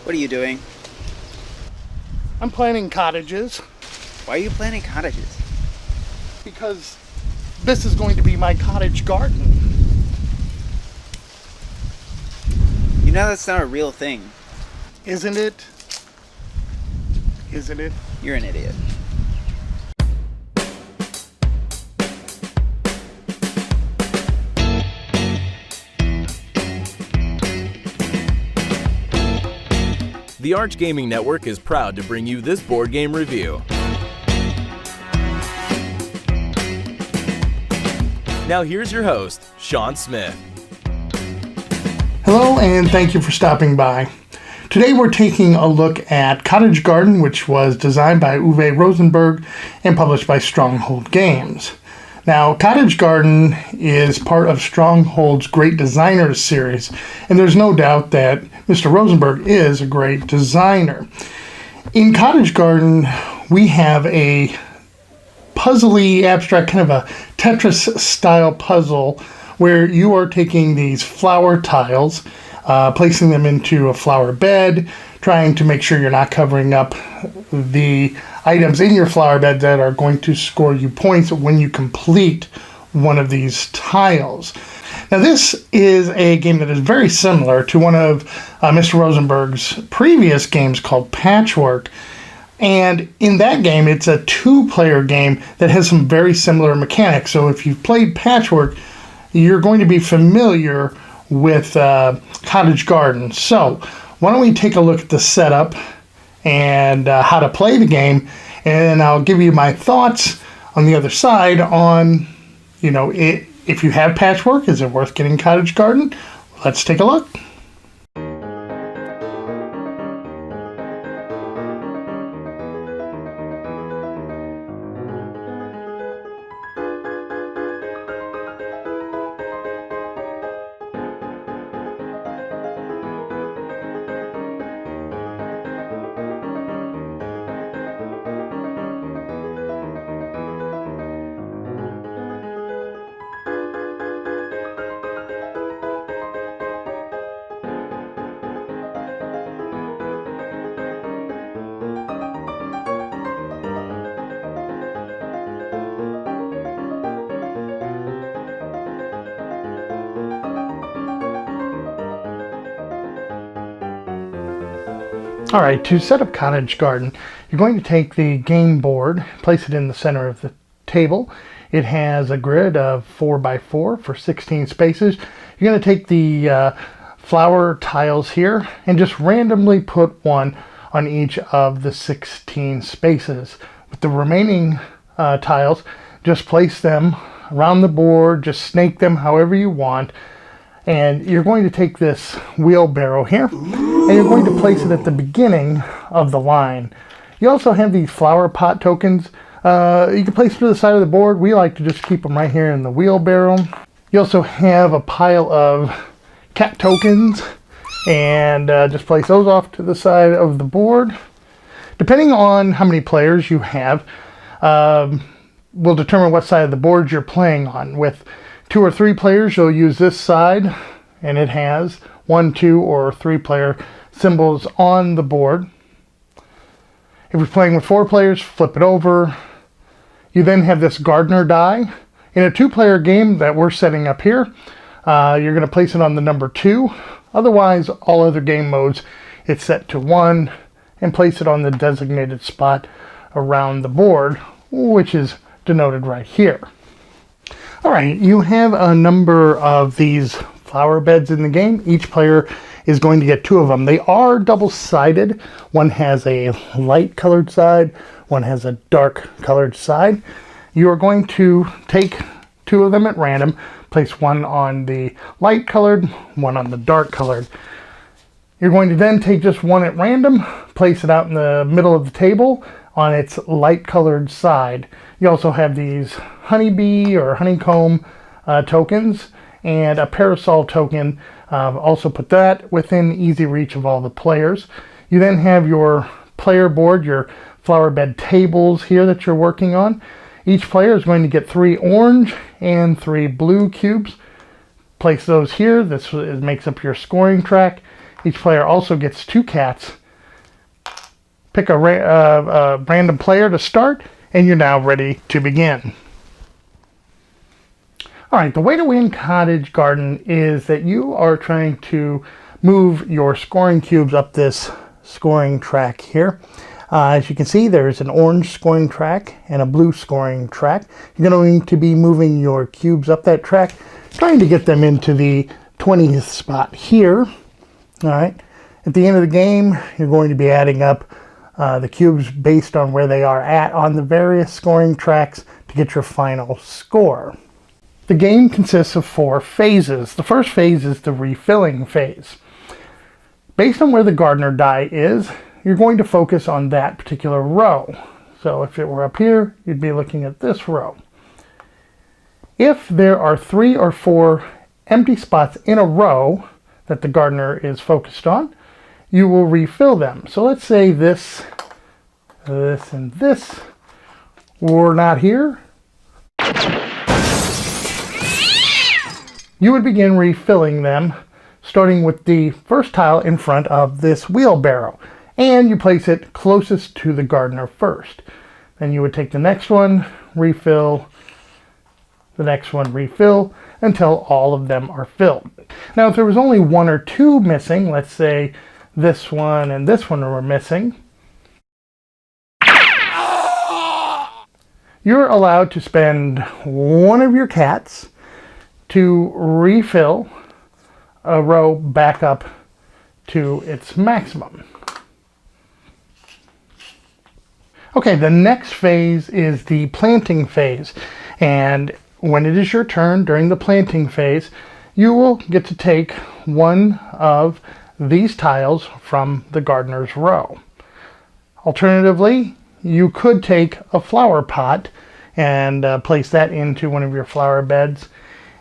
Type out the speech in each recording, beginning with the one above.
What are you doing? I'm planting cottages Why are you planting cottages? because this is going to be my cottage garden. You know that's not a real thing. Isn't it? Isn't it? You're an idiot. The Arch Gaming Network is proud to bring you this board game review. Now here's your host, Sean Smith. Hello, and thank you for stopping by. Today we're taking a look at Cottage Garden, which was designed by Rosenberg and published by Stronghold Games. Now, Cottage Garden is part of Stronghold's Great Designers series, and there's no doubt that Mr. Rosenberg is a great designer. In Cottage Garden, we have a puzzly, abstract, kind of a Tetris-style puzzle where you are taking these flower tiles, placing them into a flower bed, trying to make sure you're not covering up the items in your flower bed that are going to score you points when you complete one of these tiles. Now, this is a game that is very similar to one of Mr. Rosenberg's previous games called Patchwork. And in that game, it's a two-player game that has some very similar mechanics. So if you've played Patchwork, you're going to be familiar with Cottage Garden. So why don't we take a look at the setup and how to play the game, and I'll give you my thoughts on the other side on, if you have Patchwork, is it worth getting Cottage Garden? Let's take a look. Alright, to set up Cottage Garden, you're going to take the game board, place it in the center of the table. It has a grid of 4x4 for 16 spaces. You're going to take the flower tiles here and just randomly put one on each of the 16 spaces. With the remaining tiles, just place them around the board, just snake them however you want. And you're going to take this wheelbarrow here, and you're going to place it at the beginning of the line. You also have these flower pot tokens. You can place them to the side of the board. We like to just keep them right here in the wheelbarrow. You also have a pile of cat tokens, and just place those off to the side of the board. Depending on how many players you have, will determine what side of the board you're playing on. With 2 or 3 players, you'll use this side, and it has 1, 2, or 3 player symbols on the board. If you're playing with 4 players, flip it over. You then have this gardener die. In a 2-player game that we're setting up here, you're going to place it on the number 2. Otherwise, all other game modes, it's set to 1, and place it on the designated spot around the board, which is denoted right here. Alright, you have a number of these flower beds in the game. Each player is going to get 2 of them. They are double-sided. One has a light colored side, one has a dark colored side. You are going to take 2 of them at random, place one on the light colored, one on the dark colored. You're going to then take just one at random, place it out in the middle of the table on its light colored side. You also have these honeybee or honeycomb tokens and a parasol token. Also put that within easy reach of all the players. You then have your player board, your flower bed tables here that you're working on. Each player is going to get 3 orange and 3 blue cubes. Place those here. This makes up your scoring track. Each player also gets 2 cats. Pick a random player to start, and you're now ready to begin. Alright, the way to win Cottage Garden is that you are trying to move your scoring cubes up this scoring track here. As you can see, there's an orange scoring track and a blue scoring track. You're going to be moving your cubes up that track, trying to get them into the 20th spot here. Alright, at the end of the game, you're going to be adding up the cubes based on where they are at on the various scoring tracks to get your final score. The game consists of 4 phases. The first phase is the refilling phase. Based on where the gardener die is, you're going to focus on that particular row. So if it were up here, you'd be looking at this row. If there are 3 or 4 empty spots in a row that the gardener is focused on, you will refill them. So let's say this, and this were not here. You would begin refilling them, starting with the first tile in front of this wheelbarrow, and you place it closest to the gardener first. Then you would take the next one, refill, the next one, refill, until all of them are filled. Now, if there was only 1 or 2 missing, let's say this one and this one were missing, you're allowed to spend 1 of your cats to refill a row back up to its maximum. Okay, the next phase is the planting phase, and when it is your turn during the planting phase, you will get to take 1 of these tiles from the gardener's row. Alternatively, you could take a flower pot and place that into one of your flower beds,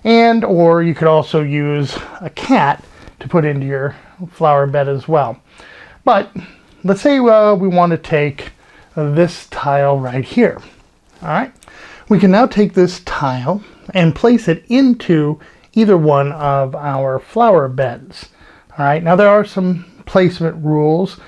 and or you could also use a cat to put into your flower bed as well. But let's say we want to take this tile right here. All right, we can now take this tile and place it into either one of our flower beds. All right, now there are some placement rules.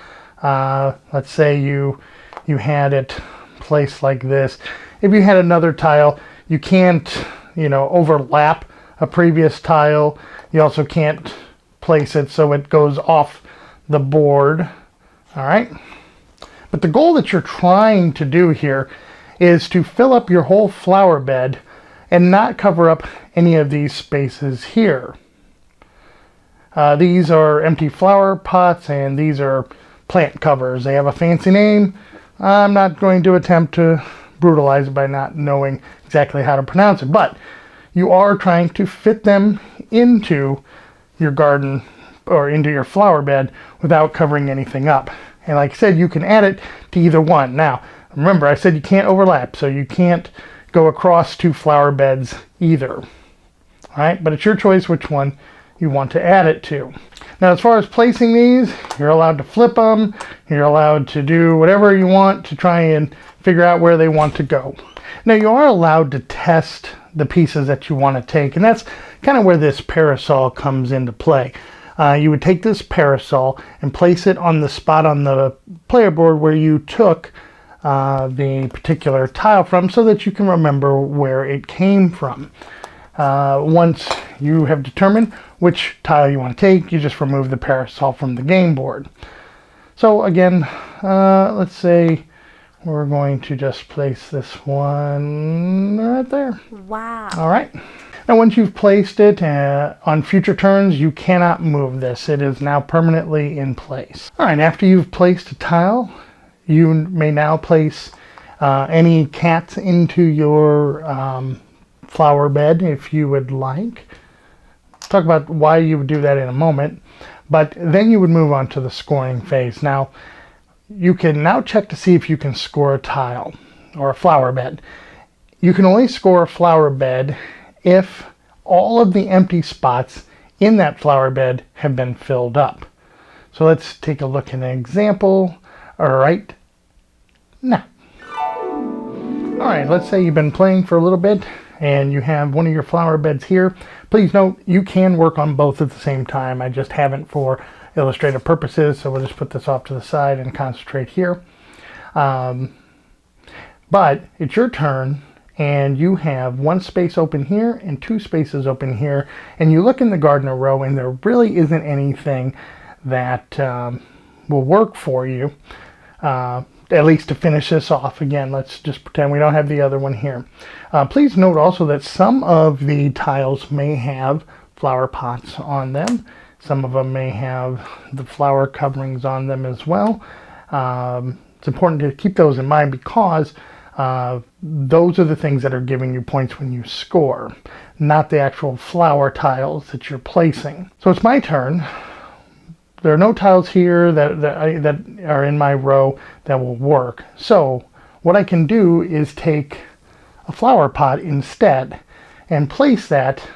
Let's say you had it placed like this. If you had another tile, you can't overlap a previous tile. You also can't place it so it goes off the board. All right, but the goal that you're trying to do here is to fill up your whole flower bed and not cover up any of these spaces here. These are empty flower pots and these are plant covers. They have a fancy name. I'm not going to attempt to brutalize it by not knowing exactly how to pronounce it, but you are trying to fit them into your garden or into your flower bed without covering anything up. And like I said, you can add it to either one. Now, remember I said you can't overlap, so you can't go across 2 flower beds either. All right, but it's your choice which one you want to add it to. Now, as far as placing these, you're allowed to flip them. You're allowed to do whatever you want to try and figure out where they want to go. Now, you are allowed to test the pieces that you want to take, and that's kind of where this parasol comes into play. You would take this parasol and place it on the spot on the player board where you took the particular tile from, so that you can remember where it came from. Once you have determined which tile you want to take, you just remove the parasol from the game board. So again, let's say we're going to just place this one right there. Wow. All right. Now once you've placed it, on future turns, you cannot move this. It is now permanently in place. All right, after you've placed a tile, you may now place any cats into your flower bed if you would like. Talk about why you would do that in a moment, but then you would move on to the scoring phase. Now, you can now check to see if you can score a tile or a flower bed. You can only score a flower bed if all of the empty spots in that flower bed have been filled up. So let's take a look at an example. All right, now. All right, let's say you've been playing for a little bit and you have one of your flower beds here. Please note, you can work on both at the same time. I just haven't for illustrative purposes, so we'll just put this off to the side and concentrate here. But it's your turn, and you have one space open here and two spaces open here, and you look in the gardener row and there really isn't anything that will work for you, at least to finish this off. Again, let's just pretend we don't have the other one here. Please note also that some of the tiles may have flower pots on them. Some of them may have the flower coverings on them as well. It's important to keep those in mind, because those are the things that are giving you points when you score, not the actual flower tiles that you're placing. So it's my turn. There are no tiles here that are in my row that will work. So what I can do is take a flower pot instead and place that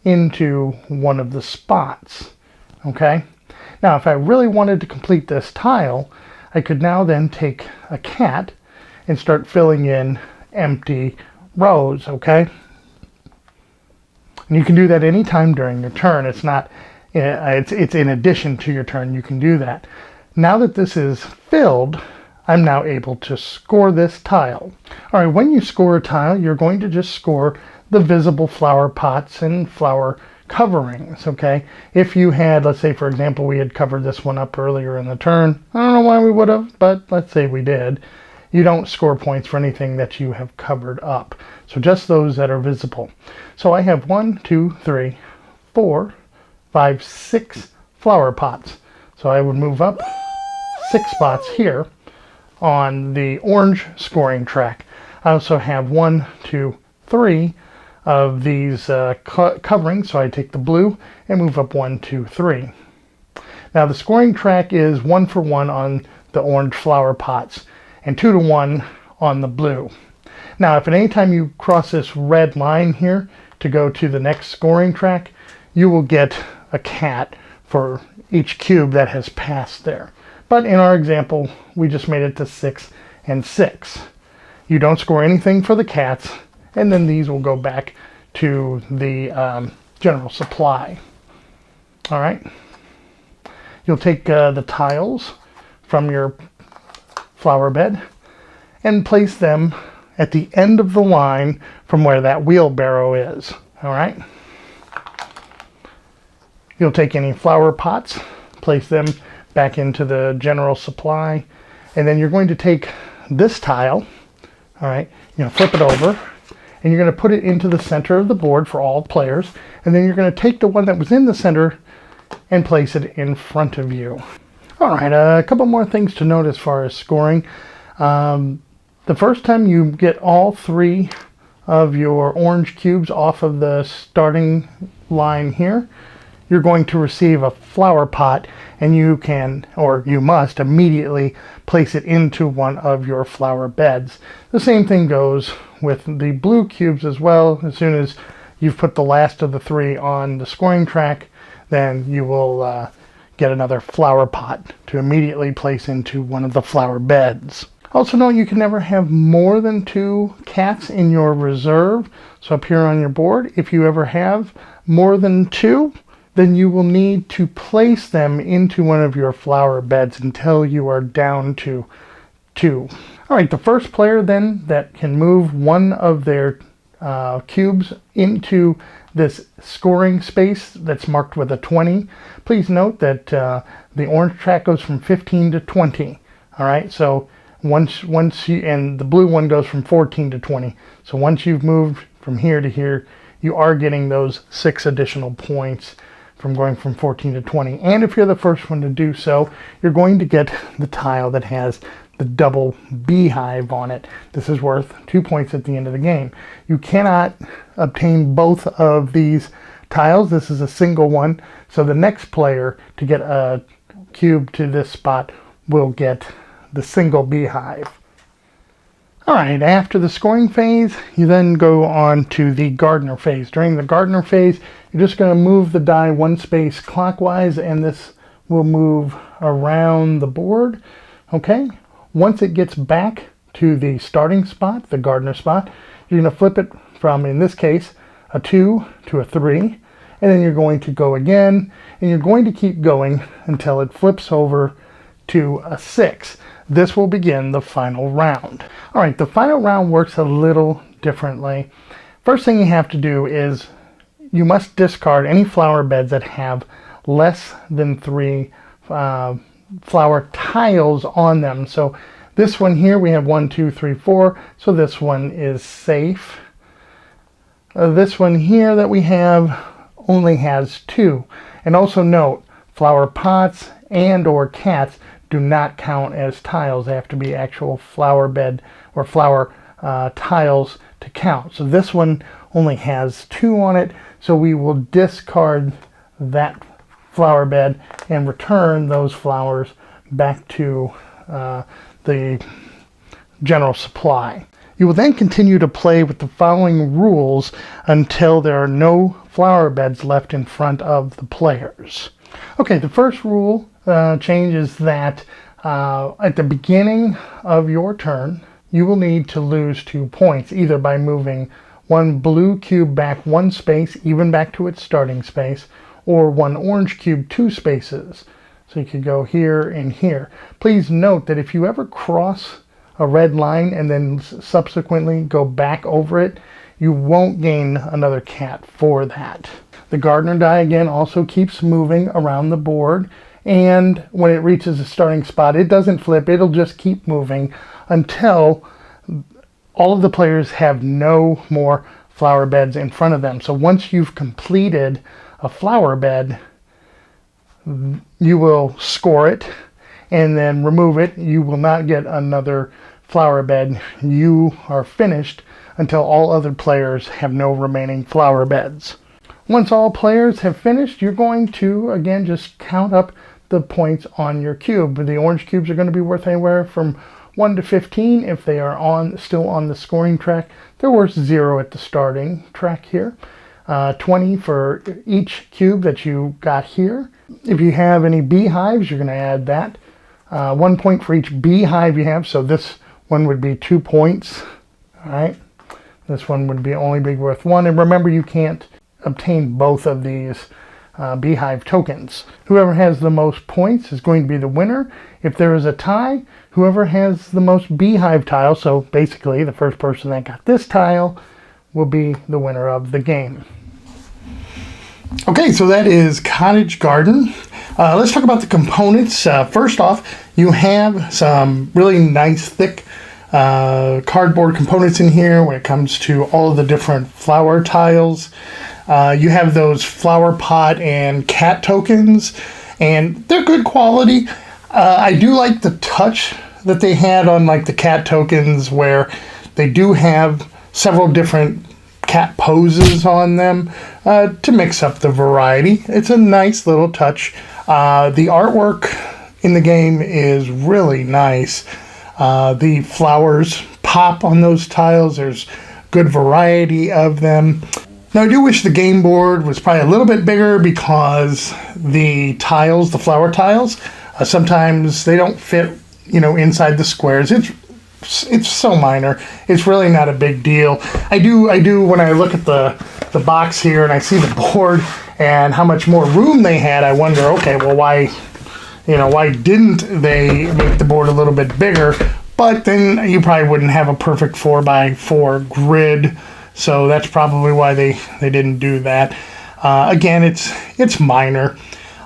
into one of the spots. Okay? Now, if I really wanted to complete this tile, I could now then take a cat and start filling in empty rows, okay? And you can do that anytime during your turn. It's not, it's in addition to your turn. You can do that. Now that this is filled, I'm now able to score this tile. All right, when you score a tile, you're going to just score the visible flower pots and flower coverings, okay? If you had, let's say for example, we had covered this one up earlier in the turn. I don't know why we would have, but let's say we did. You don't score points for anything that you have covered up. So just those that are visible. So I have 1, 2, 3, 4, 5, 6 flower pots. So I would move up 6 spots here on the orange scoring track. I also have 1, 2, 3 of these coverings. So I take the blue and move up 1, 2, 3. Now the scoring track is 1 for 1 on the orange flower pots, and 2 to 1 on the blue. Now, if at any time you cross this red line here to go to the next scoring track, you will get a cat for each cube that has passed there. But in our example, we just made it to 6 and 6. You don't score anything for the cats, and then these will go back to the general supply. All right. You'll take the tiles from your flower bed and place them at the end of the line from where that wheelbarrow is. All right. You'll take any flower pots, place them back into the general supply, and then you're going to take this tile, all right, you're going to flip it over, and you're going to put it into the center of the board for all players, and then you're going to take the one that was in the center and place it in front of you. All right, a couple more things to note as far as scoring. The first time you get all 3 of your orange cubes off of the starting line here, you're going to receive a flower pot, and you can, or you must, immediately place it into one of your flower beds. The same thing goes with the blue cubes as well. As soon as you've put the last of the 3 on the scoring track, then you will get another flower pot to immediately place into one of the flower beds. Also note you can never have more than 2 cats in your reserve. So up here on your board, if you ever have more than 2, then you will need to place them into one of your flower beds until you are down to 2. All right, the first player then that can move one of their cubes into this scoring space that's marked with a 20. Please note that the orange track goes from 15 to 20. All right, so once you, and the blue one goes from 14 to 20. So once you've moved from here to here, you are getting those 6 additional points from going from 14 to 20. And if you're the first one to do so, you're going to get the tile that has the double beehive on it. This is worth 2 points at the end of the game. You cannot obtain both of these tiles. This is a single one. So the next player to get a cube to this spot will get the single beehive. All right, after the scoring phase, you then go on to the gardener phase. During the gardener phase, you're just going to move the die 1 space clockwise, and this will move around the board. Okay, once it gets back to the starting spot, the gardener spot, you're going to flip it from, in this case, a 2 to a 3, and then you're going to go again, and you're going to keep going until it flips over to a 6. This will begin the final round. All right, the final round works a little differently. First thing you have to do is you must discard any flower beds that have less than 3 flower tiles on them. So this one here, we have 1, 2, 3, 4. So this one is safe. This one here that we have only has 2. And also note, flower pots and or cats do not count as tiles. They have to be actual flower bed or flower tiles to count. So this one only has 2 on it. So we will discard that flower bed and return those flowers back to the general supply. You will then continue to play with the following rules until there are no flower beds left in front of the players. Okay, the first rule change is that at the beginning of your turn, you will need to lose 2 points, either by moving 1 blue cube back 1 space, even back to its starting space, or 1 orange cube 2 spaces. So you could go here and here. Please note that if you ever cross a red line and then subsequently go back over it, you won't gain another cat for that. The gardener die again also keeps moving around the board, and when it reaches a starting spot, it doesn't flip, it'll just keep moving until all of the players have no more flower beds in front of them. So once you've completed a flower bed, you will score it and then remove it. You will not get another flower bed. You are finished until all other players have no remaining flower beds. Once all players have finished, you're going to again just count up the points on your cube. The orange cubes are going to be worth anywhere from 1 to 15 if they are still on the scoring track. They're worth 0 at the starting track here. 20 for each cube that you got here. If you have any beehives, you're going to add that. 1 point for each beehive you have, so this one would be 2 points. All right, this one would only be worth 1. And remember, you can't obtain both of these beehive tokens. Whoever has the most points is going to be the winner. If there is a tie, whoever has the most beehive tiles, so basically the first person that got this tile, will be the winner of the game. Okay, so that is Cottage Garden. Let's talk about the components. First off, you have some really nice thick cardboard components in here when it comes to all of the different flower tiles. You have those flower pot and cat tokens, and they're good quality. I do like the touch that they had on like the cat tokens, where they do have several different cat poses on them to mix up the variety. It's a nice little touch. The artwork in the game is really nice. The flowers pop on those tiles. There's good variety of them. Now, I do wish the game board was probably a little bit bigger, because the tiles, the flower tiles, sometimes they don't fit, inside the squares. It's so minor. It's really not a big deal. I do when I look at the box here and I see the board and how much more room they had, I wonder, okay, well, why didn't they make the board a little bit bigger? But then you probably wouldn't have a perfect 4x4 grid. So that's probably why they didn't do that. Again, it's minor.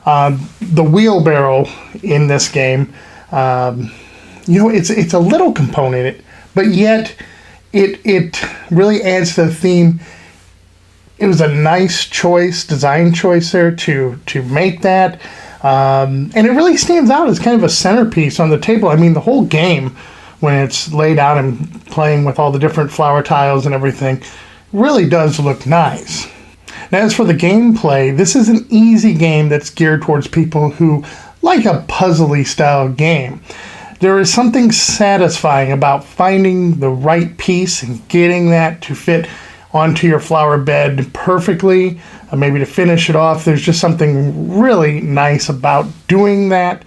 The wheelbarrow in this game, it's a little component, but yet it really adds to the theme. It was a nice design choice there to make that. And it really stands out as kind of a centerpiece on the table. I mean, the whole game, when it's laid out and playing with all the different flower tiles and everything, really does look nice. Now, as for the gameplay, this is an easy game that's geared towards people who like a puzzly style game. There is something satisfying about finding the right piece and getting that to fit onto your flower bed perfectly, maybe to finish it off. There's just something really nice about doing that.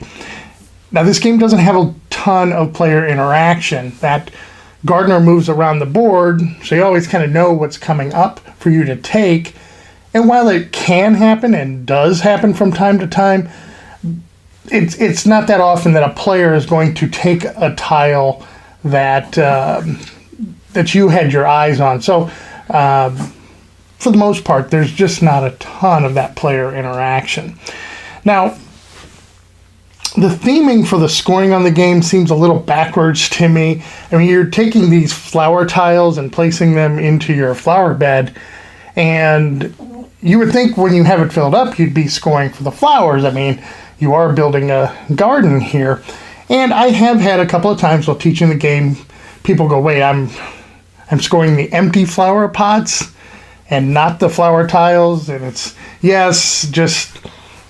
Now, this game doesn't have a ton of player interaction. That gardener moves around the board, so you always kind of know what's coming up for you to take. And while it can happen and does happen from time to time, it's not that often that a player is going to take a tile that that you had your eyes on. So for the most part, there's just not a ton of that player interaction. Now, the theming for the scoring on the game seems a little backwards to me. I mean, you're taking these flower tiles and placing them into your flower bed, and you would think when you have it filled up, you'd be scoring for the flowers. I mean, you are building a garden here. And I have had a couple of times while teaching the game, people go, wait, I'm scoring the empty flower pots and not the flower tiles. And it's, yes, just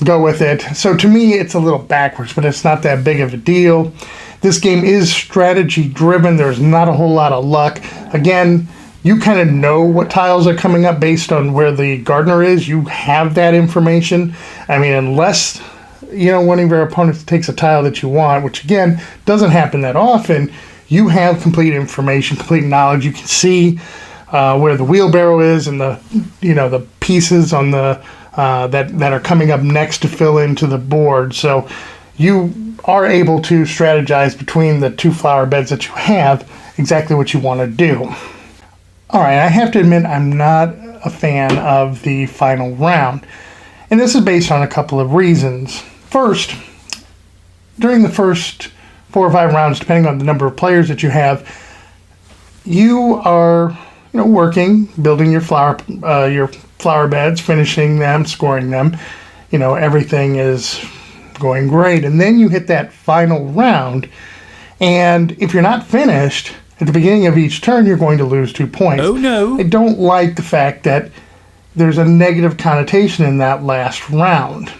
go with it. So to me, it's a little backwards, but it's not that big of a deal. This game is strategy driven. There's not a whole lot of luck. Again, you kind of know what tiles are coming up based on where the gardener is. You have that information. I mean, unless, one of your opponents takes a tile that you want, which again, doesn't happen that often, you have complete information, complete knowledge. You can see where the wheelbarrow is and the pieces on the that are coming up next to fill into the board. So you are able to strategize between the two flower beds that you have exactly what you want to do. All right, I have to admit I'm not a fan of the final round, and this is based on a couple of reasons. First, during the first 4 or 5 rounds, depending on the number of players that you have, you are working, building your flower beds, finishing them, scoring them. Everything is going great, and then you hit that final round, and if you're not finished at the beginning of each turn, you're going to lose 2 points. Oh, no. I don't like the fact that there's a negative connotation in that last round.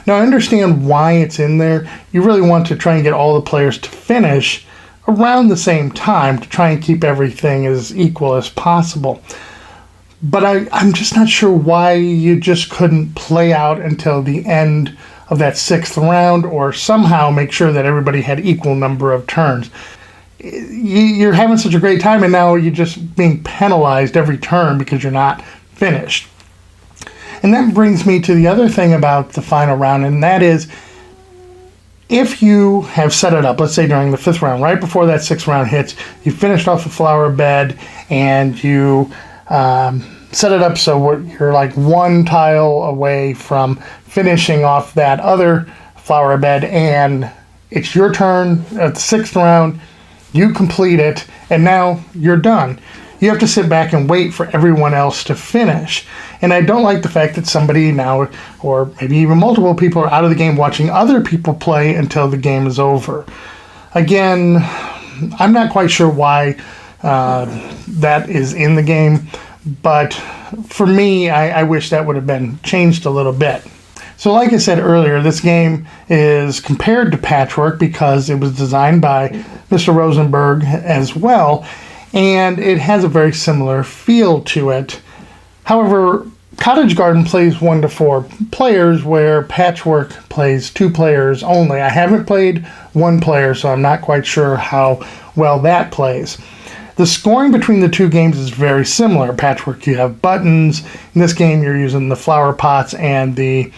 Now, I understand why it's in there. You really want to try and get all the players to finish around the same time to try and keep everything as equal as possible. But I'm just not sure why you just couldn't play out until the end of that 6th round, or somehow make sure that everybody had equal number of turns. You're having such a great time, and now you're just being penalized every turn because you're not finished. And that brings me to the other thing about the final round, and that is, if you have set it up, let's say during the 5th round, right before that 6th round hits, you finished off a flower bed, and you set it up so you're like 1 tile away from finishing off that other flower bed, and it's your turn at the 6th round. You complete it, and now you're done. You have to sit back and wait for everyone else to finish. And I don't like the fact that somebody now, or maybe even multiple people, are out of the game watching other people play until the game is over. Again, I'm not quite sure why that is in the game, but for me, I wish that would have been changed a little bit. So like I said earlier, this game is compared to Patchwork because it was designed by Mr. Rosenberg as well, and it has a very similar feel to it. However, Cottage Garden plays 1 to 4 players, where Patchwork plays 2 players only. I haven't played 1 player, so I'm not quite sure how well that plays. The scoring between the 2 games is very similar. Patchwork, you have buttons. In this game, you're using the flower pots and the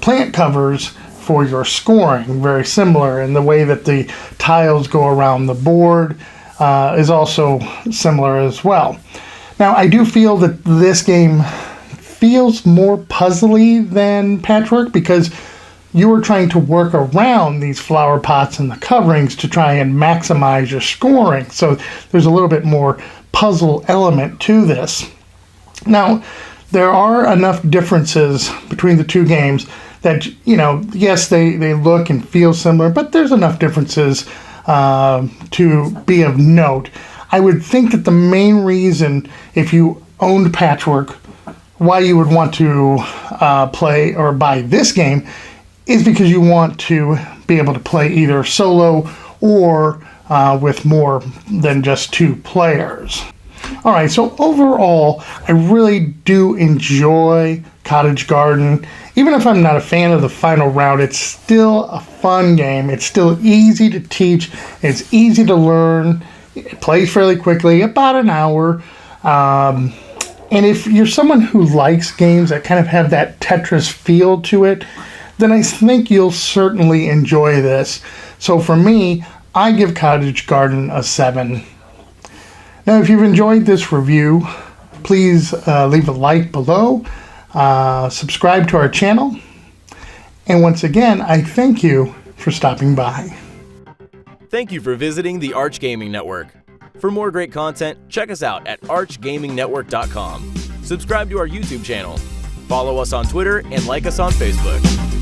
plant covers for your scoring. Very similar. And the way that the tiles go around the board is also similar as well. Now, I do feel that this game feels more puzzly than Patchwork because you are trying to work around these flower pots and the coverings to try and maximize your scoring. So there's a little bit more puzzle element to this. Now, there are enough differences between the 2 games that, yes, they look and feel similar, but there's enough differences to be of note. I would think that the main reason, if you owned Patchwork, why you would want to play or buy this game is because you want to be able to play either solo or with more than just 2 players. All right, so overall, I really do enjoy Cottage Garden. Even if I'm not a fan of the final round, it's still a fun game. It's still easy to teach. It's easy to learn. It plays fairly quickly, about an hour. And if you're someone who likes games that kind of have that Tetris feel to it, then I think you'll certainly enjoy this. So for me, I give Cottage Garden a 7. Now, if you've enjoyed this review, please leave a like below, subscribe to our channel, and once again, I thank you for stopping by. Thank you for visiting the Arch Gaming Network. For more great content, check us out at archgamingnetwork.com. Subscribe to our YouTube channel. Follow us on Twitter and like us on Facebook.